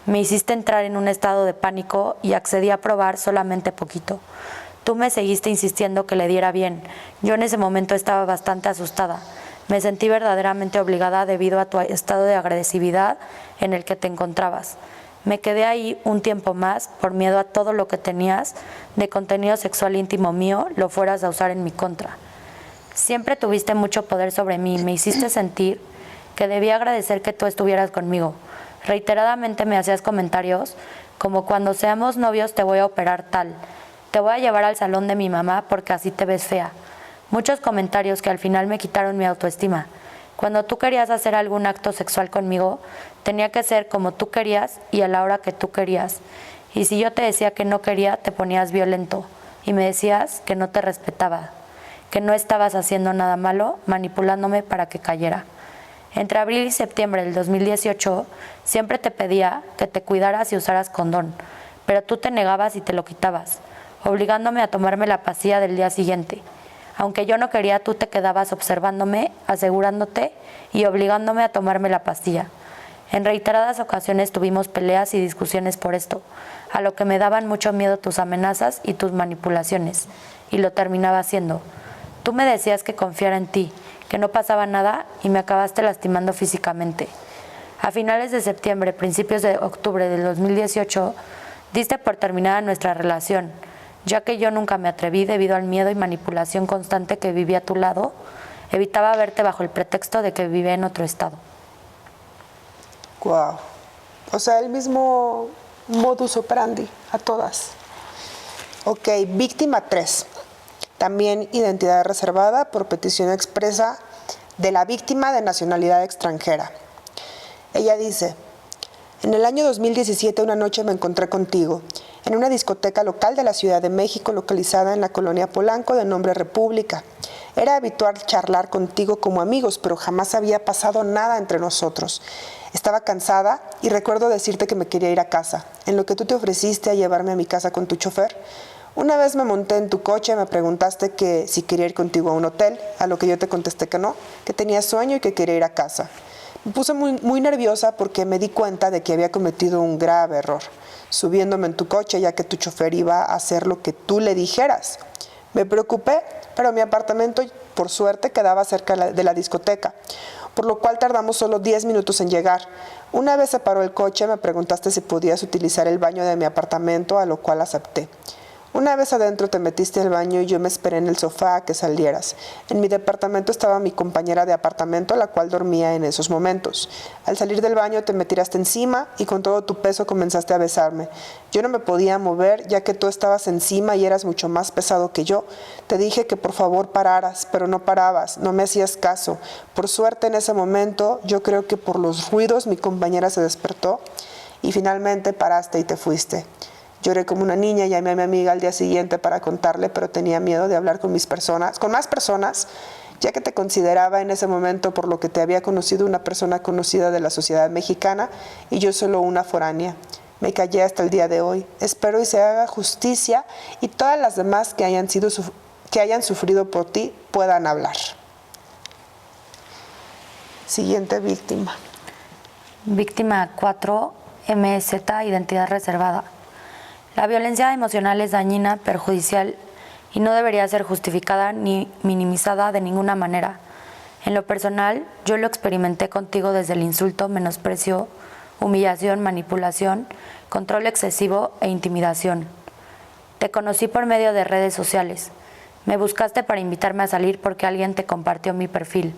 Me hiciste entrar en un estado de pánico y accedí a probar solamente poquito. Tú me seguiste insistiendo que le diera bien. Yo en ese momento estaba bastante asustada. Me sentí verdaderamente obligada debido a tu estado de agresividad en el que te encontrabas. Me quedé ahí un tiempo más por miedo a todo lo que tenías de contenido sexual íntimo mío lo fueras a usar en mi contra. Siempre tuviste mucho poder sobre mí y me hiciste sentir que debía agradecer que tú estuvieras conmigo. Reiteradamente me hacías comentarios como: cuando seamos novios te voy a operar tal, te voy a llevar al salón de mi mamá porque así te ves fea. Muchos comentarios que al final me quitaron mi autoestima. Cuando tú querías hacer algún acto sexual conmigo, tenía que ser como tú querías y a la hora que tú querías. Y si yo te decía que no quería, te ponías violento y me decías que no te respetaba, que no estabas haciendo nada malo, manipulándome para que cayera. Entre abril y septiembre del 2018, siempre te pedía que te cuidaras y usaras condón, pero tú te negabas y te lo quitabas, obligándome a tomarme la pastilla del día siguiente. Aunque yo no quería, tú te quedabas observándome, asegurándote y obligándome a tomarme la pastilla. En reiteradas ocasiones tuvimos peleas y discusiones por esto, a lo que me daban mucho miedo tus amenazas y tus manipulaciones, y lo terminaba haciendo. Tú me decías que confiara en ti, que no pasaba nada, y me acabaste lastimando físicamente. A finales de septiembre, principios de octubre del 2018, diste por terminada nuestra relación, ya que yo nunca me atreví debido al miedo y manipulación constante que vivía a tu lado. Evitaba verte bajo el pretexto de que vivía en otro estado. Wow. O sea, el mismo modus operandi a todas. Ok, víctima 3. También identidad reservada por petición expresa de la víctima de nacionalidad extranjera. Ella dice: en el año 2017 una noche me encontré contigo en una discoteca local de la Ciudad de México localizada en la colonia Polanco de nombre República. Era habitual charlar contigo como amigos, pero jamás había pasado nada entre nosotros. Estaba cansada y recuerdo decirte que me quería ir a casa, en lo que tú te ofreciste a llevarme a mi casa con tu chofer. Una vez me monté en tu coche y me preguntaste que si quería ir contigo a un hotel, a lo que yo te contesté que no, que tenía sueño y que quería ir a casa. Me puse muy nerviosa porque me di cuenta de que había cometido un grave error, subiéndome en tu coche ya que tu chofer iba a hacer lo que tú le dijeras. Me preocupé, pero mi apartamento, por suerte, quedaba cerca de la discoteca, por lo cual tardamos solo 10 minutos en llegar. Una vez se paró el coche, me preguntaste si podías utilizar el baño de mi apartamento, a lo cual acepté. Una vez adentro te metiste al baño y yo me esperé en el sofá a que salieras. En mi departamento estaba mi compañera de apartamento, la cual dormía en esos momentos. Al salir del baño te me tiraste encima y con todo tu peso comenzaste a besarme. Yo no me podía mover ya que tú estabas encima y eras mucho más pesado que yo. Te dije que por favor pararas, pero no parabas, no me hacías caso. Por suerte en ese momento, yo creo que por los ruidos mi compañera se despertó y finalmente paraste y te fuiste. Lloré como una niña, llamé a mi amiga al día siguiente para contarle, pero tenía miedo de hablar con más personas, ya que te consideraba en ese momento, por lo que te había conocido, una persona conocida de la sociedad mexicana y yo solo una foránea. Me callé hasta el día de hoy. Espero y se haga justicia y todas las demás que hayan sufrido por ti puedan hablar. Siguiente víctima. Víctima 4, MZ, identidad reservada. La violencia emocional es dañina, perjudicial y no debería ser justificada ni minimizada de ninguna manera. En lo personal, yo lo experimenté contigo desde el insulto, menosprecio, humillación, manipulación, control excesivo e intimidación. Te conocí por medio de redes sociales. Me buscaste para invitarme a salir porque alguien te compartió mi perfil.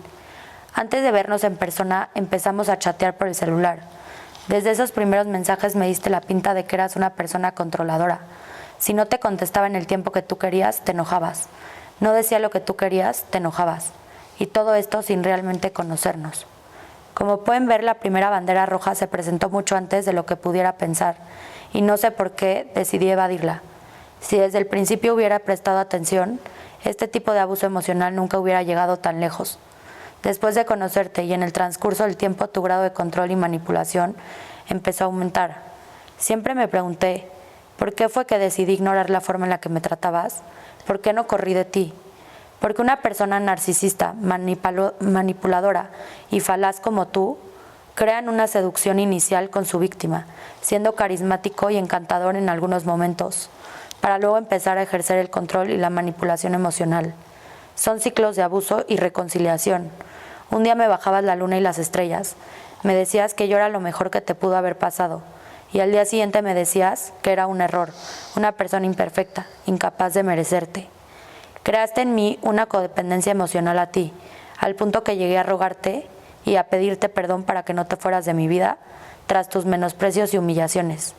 Antes de vernos en persona, empezamos a chatear por el celular. Desde esos primeros mensajes me diste la pinta de que eras una persona controladora. Si no te contestaba en el tiempo que tú querías, te enojabas. No decía lo que tú querías, te enojabas. Y todo esto sin realmente conocernos. Como pueden ver, la primera bandera roja se presentó mucho antes de lo que pudiera pensar, y no sé por qué decidí evadirla. Si desde el principio hubiera prestado atención, este tipo de abuso emocional nunca hubiera llegado tan lejos. Después de conocerte y en el transcurso del tiempo, tu grado de control y manipulación empezó a aumentar. Siempre me pregunté, ¿por qué fue que decidí ignorar la forma en la que me tratabas? ¿Por qué no corrí de ti? Porque una persona narcisista, manipuladora y falaz como tú, crean una seducción inicial con su víctima, siendo carismático y encantador en algunos momentos, para luego empezar a ejercer el control y la manipulación emocional. Son ciclos de abuso y reconciliación. Un día me bajabas la luna y las estrellas, me decías que yo era lo mejor que te pudo haber pasado, y al día siguiente me decías que era un error, una persona imperfecta, incapaz de merecerte. Creaste en mí una codependencia emocional a ti, al punto que llegué a rogarte y a pedirte perdón para que no te fueras de mi vida tras tus menosprecios y humillaciones.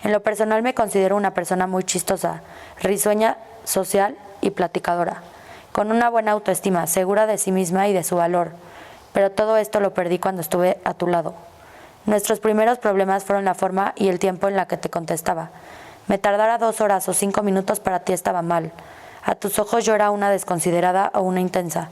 En lo personal me considero una persona muy chistosa, risueña, social y platicadora, con una buena autoestima, segura de sí misma y de su valor, pero todo esto lo perdí cuando estuve a tu lado. Nuestros primeros problemas fueron la forma y el tiempo en la que te contestaba. Me tardara 2 horas o 5 minutos para ti estaba mal. A tus ojos yo era una desconsiderada o una intensa.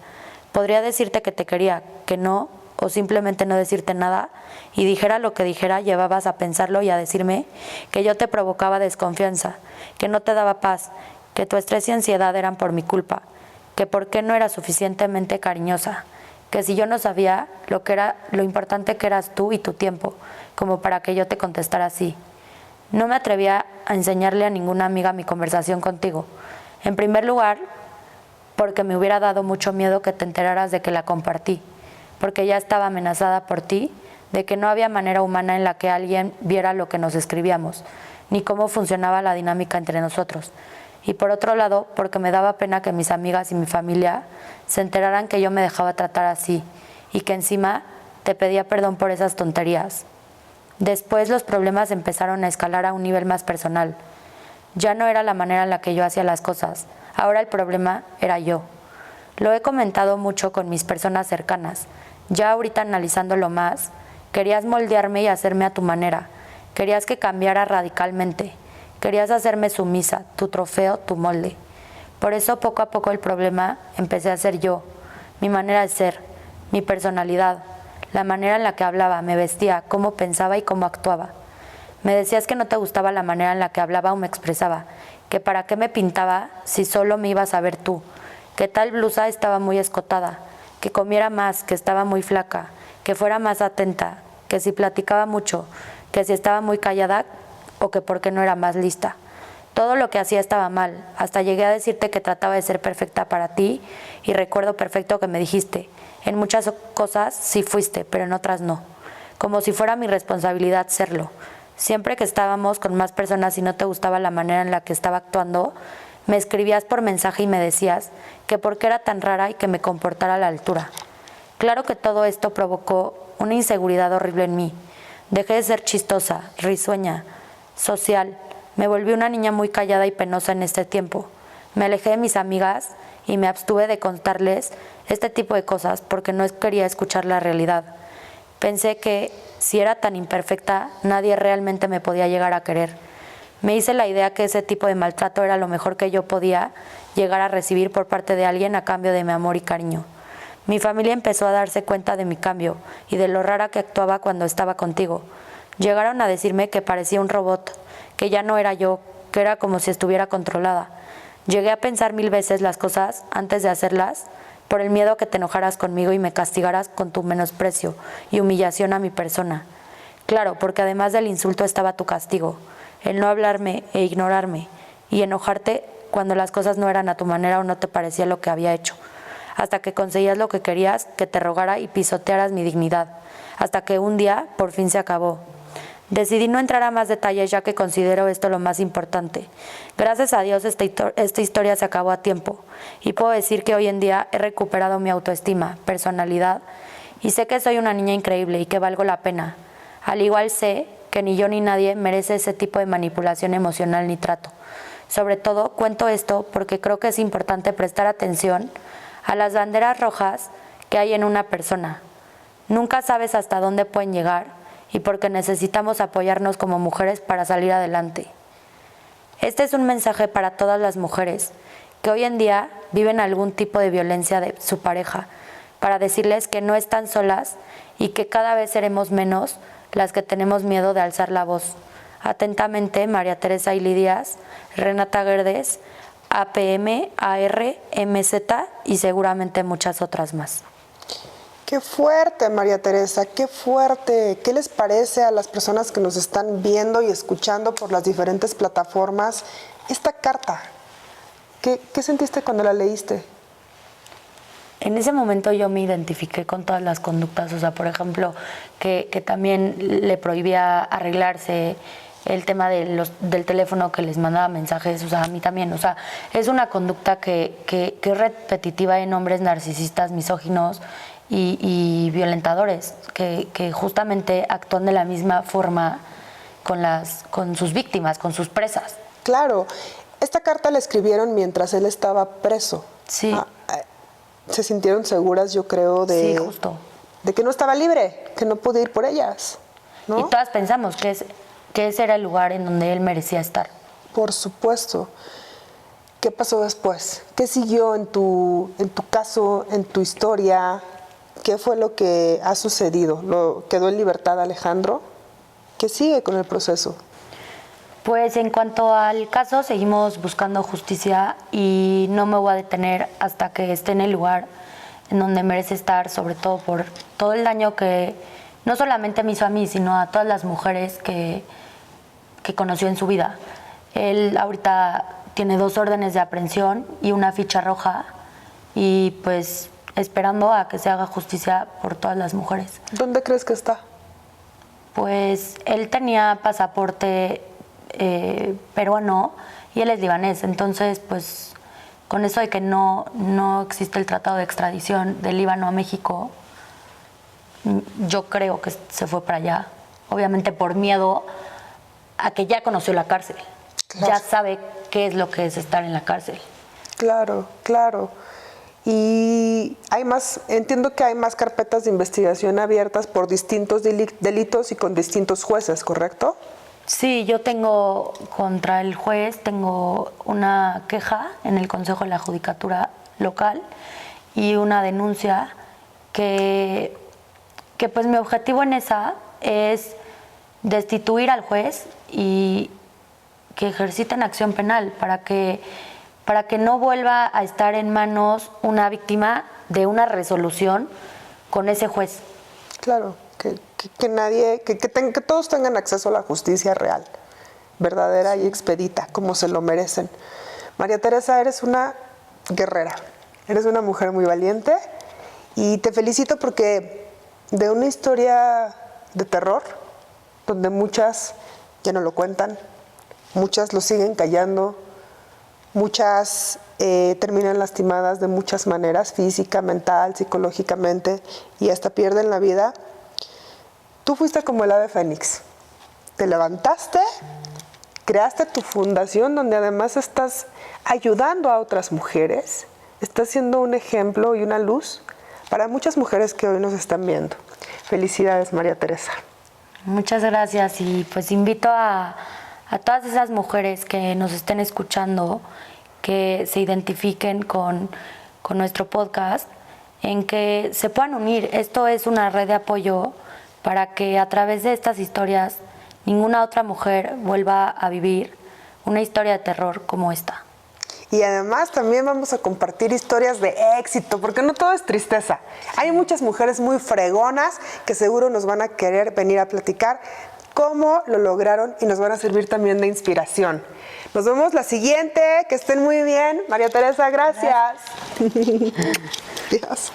Podría decirte que te quería, que no, o simplemente no decirte nada, y dijera lo que dijera, llevabas a pensarlo y a decirme que yo te provocaba desconfianza, que no te daba paz, que tu estrés y ansiedad eran por mi culpa, que por qué no era suficientemente cariñosa, que si yo no sabía lo importante que eras tú y tu tiempo, como para que yo te contestara así. No me atrevía a enseñarle a ninguna amiga mi conversación contigo. En primer lugar, porque me hubiera dado mucho miedo que te enteraras de que la compartí, porque ya estaba amenazada por ti, de que no había manera humana en la que alguien viera lo que nos escribíamos, ni cómo funcionaba la dinámica entre nosotros. Y por otro lado, porque me daba pena que mis amigas y mi familia se enteraran que yo me dejaba tratar así, y que encima te pedía perdón por esas tonterías. Después los problemas empezaron a escalar a un nivel más personal. Ya no era la manera en la que yo hacía las cosas, ahora el problema era yo. Lo he comentado mucho con mis personas cercanas. Ya ahorita analizándolo más, querías moldearme y hacerme a tu manera. Querías que cambiara radicalmente. Querías hacerme sumisa, tu trofeo, tu molde. Por eso poco a poco el problema empecé a ser yo, mi manera de ser, mi personalidad, la manera en la que hablaba, me vestía, cómo pensaba y cómo actuaba. Me decías que no te gustaba la manera en la que hablaba o me expresaba, que para qué me pintaba si solo me ibas a ver tú, que tal blusa estaba muy escotada, que comiera más, que estaba muy flaca, que fuera más atenta, que si platicaba mucho, que si estaba muy callada o que porque no era más lista. Todo lo que hacía estaba mal, hasta llegué a decirte que trataba de ser perfecta para ti y recuerdo perfecto que me dijiste, en muchas cosas sí fuiste, pero en otras no, como si fuera mi responsabilidad serlo. Siempre que estábamos con más personas y no te gustaba la manera en la que estaba actuando, me escribías por mensaje y me decías que por qué era tan rara y que me comportara a la altura. Claro que todo esto provocó una inseguridad horrible en mí. Dejé de ser chistosa, risueña, social. Me volví una niña muy callada y penosa en este tiempo. Me alejé de mis amigas y me abstuve de contarles este tipo de cosas porque no quería escuchar la realidad. Pensé que si era tan imperfecta, nadie realmente me podía llegar a querer. Me hice la idea que ese tipo de maltrato era lo mejor que yo podía llegar a recibir por parte de alguien a cambio de mi amor y cariño. Mi familia empezó a darse cuenta de mi cambio y de lo rara que actuaba cuando estaba contigo. Llegaron a decirme que parecía un robot, que ya no era yo, que era como si estuviera controlada. Llegué a pensar 1000 veces las cosas antes de hacerlas, por el miedo a que te enojaras conmigo y me castigaras con tu menosprecio y humillación a mi persona. Claro, porque además del insulto estaba tu castigo, el no hablarme e ignorarme, y enojarte cuando las cosas no eran a tu manera o no te parecía lo que había hecho, hasta que conseguías lo que querías, que te rogara y pisotearas mi dignidad, hasta que un día por fin se acabó. Decidí no entrar a más detalles ya que considero esto lo más importante. Gracias a Dios esta historia se acabó a tiempo y puedo decir que hoy en día he recuperado mi autoestima, personalidad y sé que soy una niña increíble y que valgo la pena. Al igual sé que ni yo ni nadie merece ese tipo de manipulación emocional ni trato. Sobre todo cuento esto porque creo que es importante prestar atención a las banderas rojas que hay en una persona. Nunca sabes hasta dónde pueden llegar y porque necesitamos apoyarnos como mujeres para salir adelante. Este es un mensaje para todas las mujeres que hoy en día viven algún tipo de violencia de su pareja, para decirles que no están solas y que cada vez seremos menos las que tenemos miedo de alzar la voz. Atentamente, María Teresa Ili Díaz, Renata Guedes, APM, AR, MZ y seguramente muchas otras más. Qué fuerte, María Teresa, qué fuerte. ¿Qué les parece a las personas que nos están viendo y escuchando por las diferentes plataformas esta carta? ¿Qué sentiste cuando la leíste? En ese momento yo me identifiqué con todas las conductas, o sea, por ejemplo, que también le prohibía arreglarse, el tema del teléfono que les mandaba mensajes, o sea, a mí también, o sea, es una conducta que es repetitiva en hombres narcisistas, misóginos y violentadores, que justamente actúan de la misma forma con sus víctimas, con sus presas. Claro, esta carta la escribieron mientras él estaba preso. Sí. Se sintieron seguras, yo creo, sí, justo. de que no estaba libre, que no pude ir por ellas, ¿no? Y todas pensamos que ese era el lugar en donde él merecía estar. Por supuesto. ¿Qué pasó después? ¿Qué siguió en tu caso, en tu historia? ¿Qué fue lo que ha sucedido? ¿Quedó en libertad Alejandro? ¿Qué sigue con el proceso? Pues en cuanto al caso, seguimos buscando justicia y no me voy a detener hasta que esté en el lugar en donde merece estar, sobre todo por todo el daño que no solamente me hizo a mí, sino a todas las mujeres que conoció en su vida. Él ahorita tiene 2 órdenes de aprehensión y una ficha roja y pues esperando a que se haga justicia por todas las mujeres. ¿Dónde crees que está? Pues él tenía pasaporte peruano y él es libanés, entonces pues con eso de que no existe el tratado de extradición del Líbano a México, yo creo que se fue para allá, obviamente por miedo a que ya conoció la cárcel, claro. Ya sabe qué es lo que es estar en la cárcel. Claro, claro. Y entiendo que hay más carpetas de investigación abiertas por distintos delitos y con distintos jueces, ¿correcto? Sí, yo tengo contra el juez, tengo una queja en el Consejo de la Judicatura local y una denuncia que pues mi objetivo en esa es destituir al juez y que ejerciten acción penal para que no vuelva a estar en manos una víctima de una resolución con ese juez. Claro, que todos tengan acceso a la justicia real, verdadera y expedita, como se lo merecen. María Teresa, eres una guerrera, eres una mujer muy valiente y te felicito porque de una historia de terror, donde muchas ya no lo cuentan, muchas lo siguen callando, muchas terminan lastimadas de muchas maneras, física, mental, psicológicamente, y hasta pierden la vida. Tú fuiste como el ave fénix. Te levantaste, creaste tu fundación donde además estás ayudando a otras mujeres, estás siendo un ejemplo y una luz para muchas mujeres que hoy nos están viendo. Felicidades, María Teresa. Muchas gracias y pues invito a a todas esas mujeres que nos estén escuchando, que se identifiquen con nuestro podcast, en que se puedan unir. Esto es una red de apoyo para que a través de estas historias ninguna otra mujer vuelva a vivir una historia de terror como esta. Y además también vamos a compartir historias de éxito, porque no todo es tristeza. Hay muchas mujeres muy fregonas que seguro nos van a querer venir a platicar cómo lo lograron y nos van a servir también de inspiración. Nos vemos la siguiente, que estén muy bien. María Teresa, gracias. Adiós.